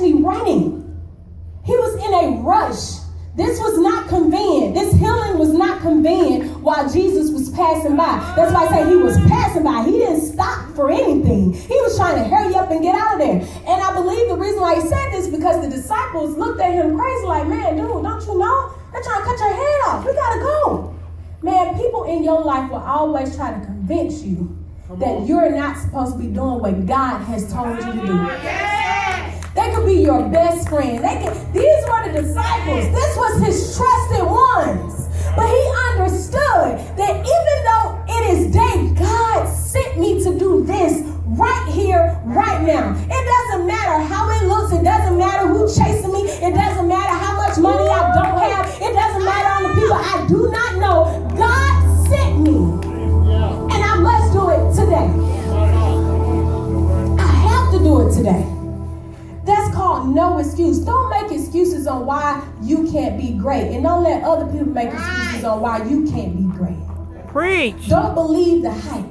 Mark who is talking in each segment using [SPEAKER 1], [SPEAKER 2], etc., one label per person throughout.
[SPEAKER 1] actually running. He was in a rush. This was not convenient. This healing was not convenient while Jesus was passing by. That's why I say he was passing by. He didn't stop for anything. He was trying to hurry up and get out of there. And I believe the reason why he said this because the disciples looked at him crazy like, man, dude, don't you know? They're trying to cut your head off. We got to go. Man, people in your life will always try to convince you that you're not supposed to be doing what God has told you to do. They could be your best friend. These were the disciples. This was his trusted ones. But he understood that even though it is day, God sent me to do this right here, right now. It doesn't matter how it looks. It doesn't matter who's chasing me. It doesn't matter how much money I don't have. It doesn't matter on the people I do not know. God sent me. And I must do it today. I have to do it today. That's called no excuse. Don't make excuses on why you can't be great. And don't let other people make excuses on why you can't be great.
[SPEAKER 2] Preach.
[SPEAKER 1] Don't believe the hype.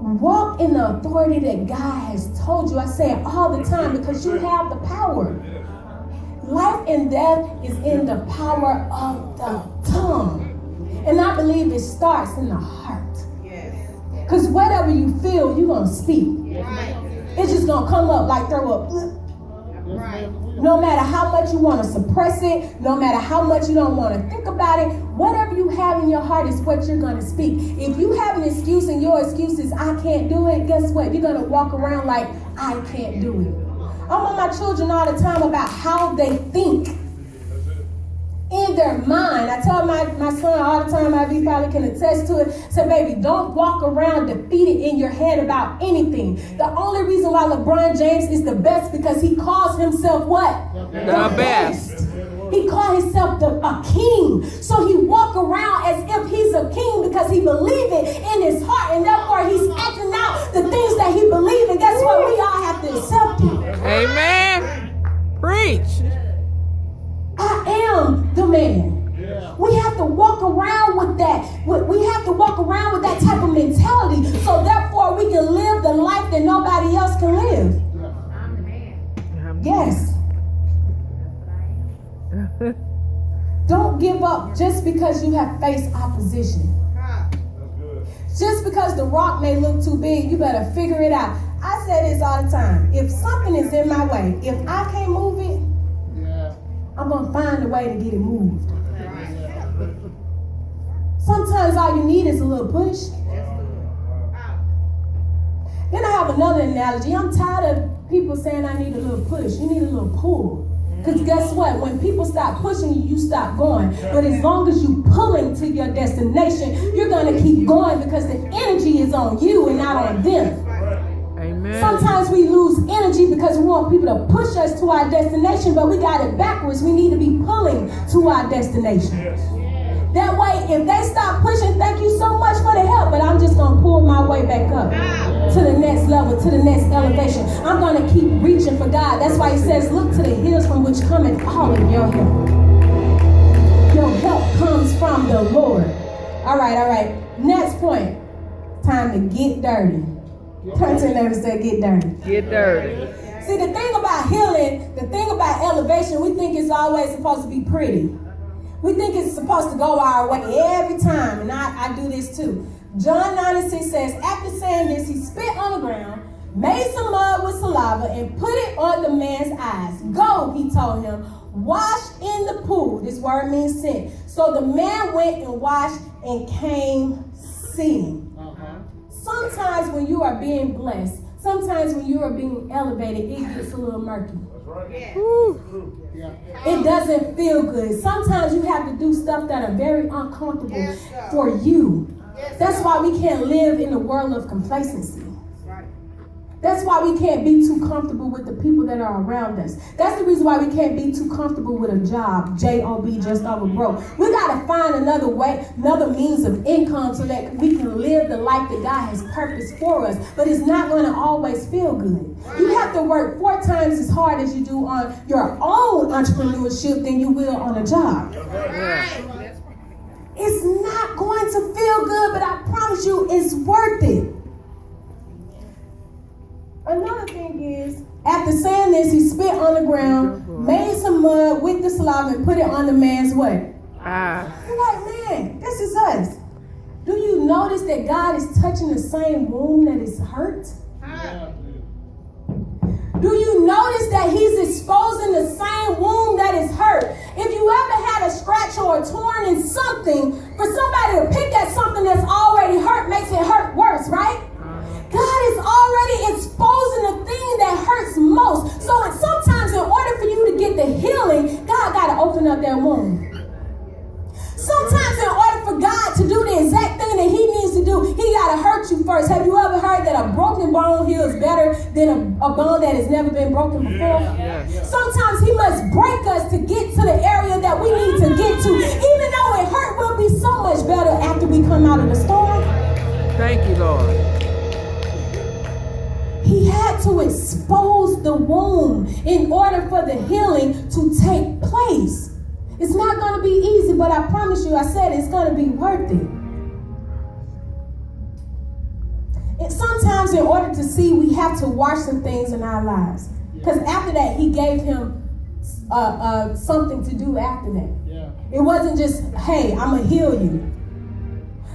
[SPEAKER 1] Walk in the authority that God has told you. I say it all the time because you have the power. Life and death is in the power of the tongue. And I believe it starts in the heart. Because whatever you feel, you're going to speak. It's just going to come up like throw up. No matter how much you want to suppress it, no matter how much you don't want to think about it, whatever you have in your heart is what you're going to speak. If you have an excuse and your excuse is, I can't do it, guess what? You're going to walk around like, I can't do it. I'm on my children all the time about how they think in their mind. I tell my son all the time, he probably can attest to it, say, baby, don't walk around defeated in your head about anything. The only reason why LeBron James is the best because he calls himself what?
[SPEAKER 2] The best.
[SPEAKER 1] He called himself a king. So he walk around as if he's a king because he believes it in his heart. And therefore he's acting out the things that he believes. And guess what? We all have to accept it.
[SPEAKER 2] Amen. Preach.
[SPEAKER 1] I am the man. We have to walk around with that. We have to walk around with that type of mentality. So therefore we can live the life that nobody else can live. I'm the man. Yes. Don't give up just because you have faced opposition. Just because the rock may look too big, you better figure it out. I say this all the time. If something is in my way, if I can't move it, I'm going to find a way to get it moved. Sometimes all you need is a little push. Then I have another analogy. I'm tired of people saying I need a little push. You need a little pull. Because guess what? When people stop pushing you, you stop going. But as long as you pulling to your destination, you're going to keep going because the energy is on you and not on them.
[SPEAKER 2] Amen.
[SPEAKER 1] Sometimes we lose energy because we want people to push us to our destination, but we got it backwards. We need to be pulling to our destination. That way, if they stop pushing, thank you so much for the help, but I'm just going to pull my way back up to the next level, to the next elevation. I'm going to keep reaching for God. That's why he says, look to the hills from which cometh all of your help. Your help comes from the Lord. All right. Next point. Time to get dirty. Turn to them and say, get dirty.
[SPEAKER 2] Get dirty.
[SPEAKER 1] See, the thing about healing, the thing about elevation, we think it's always supposed to be pretty. We think it's supposed to go our way every time, and I do this too. John 9:6 says, after saying this, he spit on the ground, made some mud with saliva, and put it on the man's eyes. Go, he told him, wash in the pool. This word means sin. So the man went and washed and came seeing. Sometimes when you are being blessed, sometimes when you are being elevated, it gets a little murky. It doesn't feel good. Sometimes you have to do stuff that are very uncomfortable for you. That's why we can't live in a world of complacency. That's why we can't be too comfortable with the people that are around us. That's the reason why we can't be too comfortable with a job, J-O-B, just over broke. We got to find another way, another means of income so that we can live the life that God has purposed for us. But it's not going to always feel good. You have to work 4 times as hard as you do on your own entrepreneurship than you will on a job. It's not going to feel good, but I promise you it's worth it. Another thing is, after saying this, he spit on the ground, made some mud with the saliva, and put it on the man's what? You're like, man, this is us. Do you notice that God is touching the same wound that is hurt? Do you notice that he's exposing the same wound that is hurt? If you ever had a scratch or a torn in something, for somebody to pick at something that's already hurt makes it hurt worse, right? God is already exposing the thing that hurts most. So sometimes in order for you to get the healing, God got to open up that wound. Sometimes in order for God to do the exact thing that he needs to do, he got to hurt you first. Have you ever heard that a broken bone heals better than a bone that has never been broken before? Sometimes he must break us to get to the area that we need to get to. Even though it hurt, we'll be so much better after we come out of the storm.
[SPEAKER 2] Thank you, Lord.
[SPEAKER 1] He had to expose the wound in order for the healing to take place. It's not going to be easy, but I promise you, I said it's going to be worth it. And sometimes in order to see, we have to watch some things in our lives. Because after that, he gave him something to do after that. It wasn't just, hey, I'm going to heal you.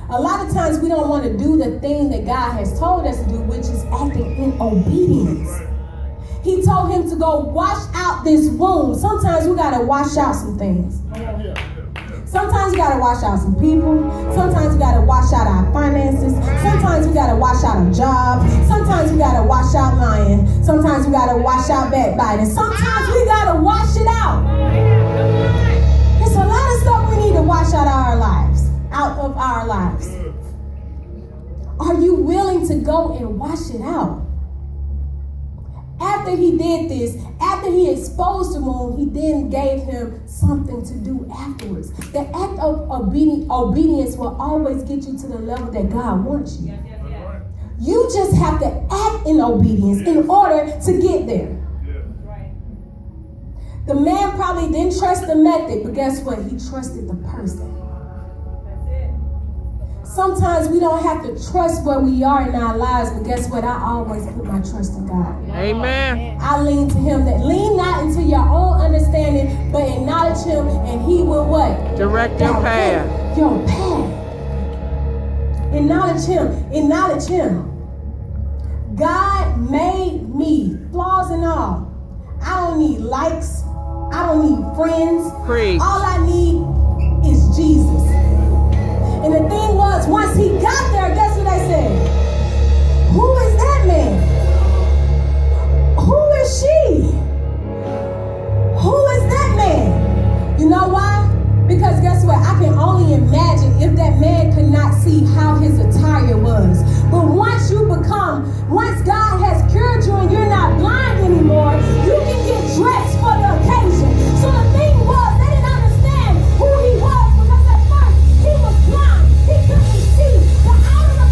[SPEAKER 1] A lot of times we don't want to do the thing that God has told us to do, which is acting in obedience. He told him to go wash out this wound. Sometimes we got to wash out some things. Sometimes we got to wash out some people. Sometimes we got to wash out our finances. Sometimes we got to wash out a job. Sometimes we got to wash out lying. Sometimes we got to wash out backbiting. Sometimes we got to wash it out. There's a lot of stuff we need to wash out of our lives. Are you willing to go and wash it out? After he did this, after he exposed the wound, he then gave him something to do afterwards. The act of obedience will always get you to the level that God wants you. You just have to act in obedience in order to get there. The man probably didn't trust the method, but guess what? He trusted the person. Sometimes we don't have to trust where we are in our lives, but guess what? I always put my trust in God.
[SPEAKER 2] Amen.
[SPEAKER 1] I lean to him. That lean not into your own understanding, but acknowledge him, and he will what?
[SPEAKER 2] Direct your path.
[SPEAKER 1] Your path. Acknowledge him. Acknowledge him. God made me, flaws and all. I don't need likes. I don't need friends.
[SPEAKER 2] Preach.
[SPEAKER 1] All I need is Jesus. And the thing was, once he got there, guess what they said? Who is that man? Who is she? Who is that man? You know why? Because guess what? I can only imagine if that man could not see how his attire was. But once God has cured you and you're not blind anymore, you can get dressed for the occasion. So the thing was, they didn't understand who he was because at first he was blind. He couldn't see the outer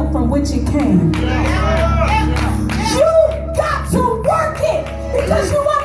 [SPEAKER 1] well from which it came. You got to work it because you want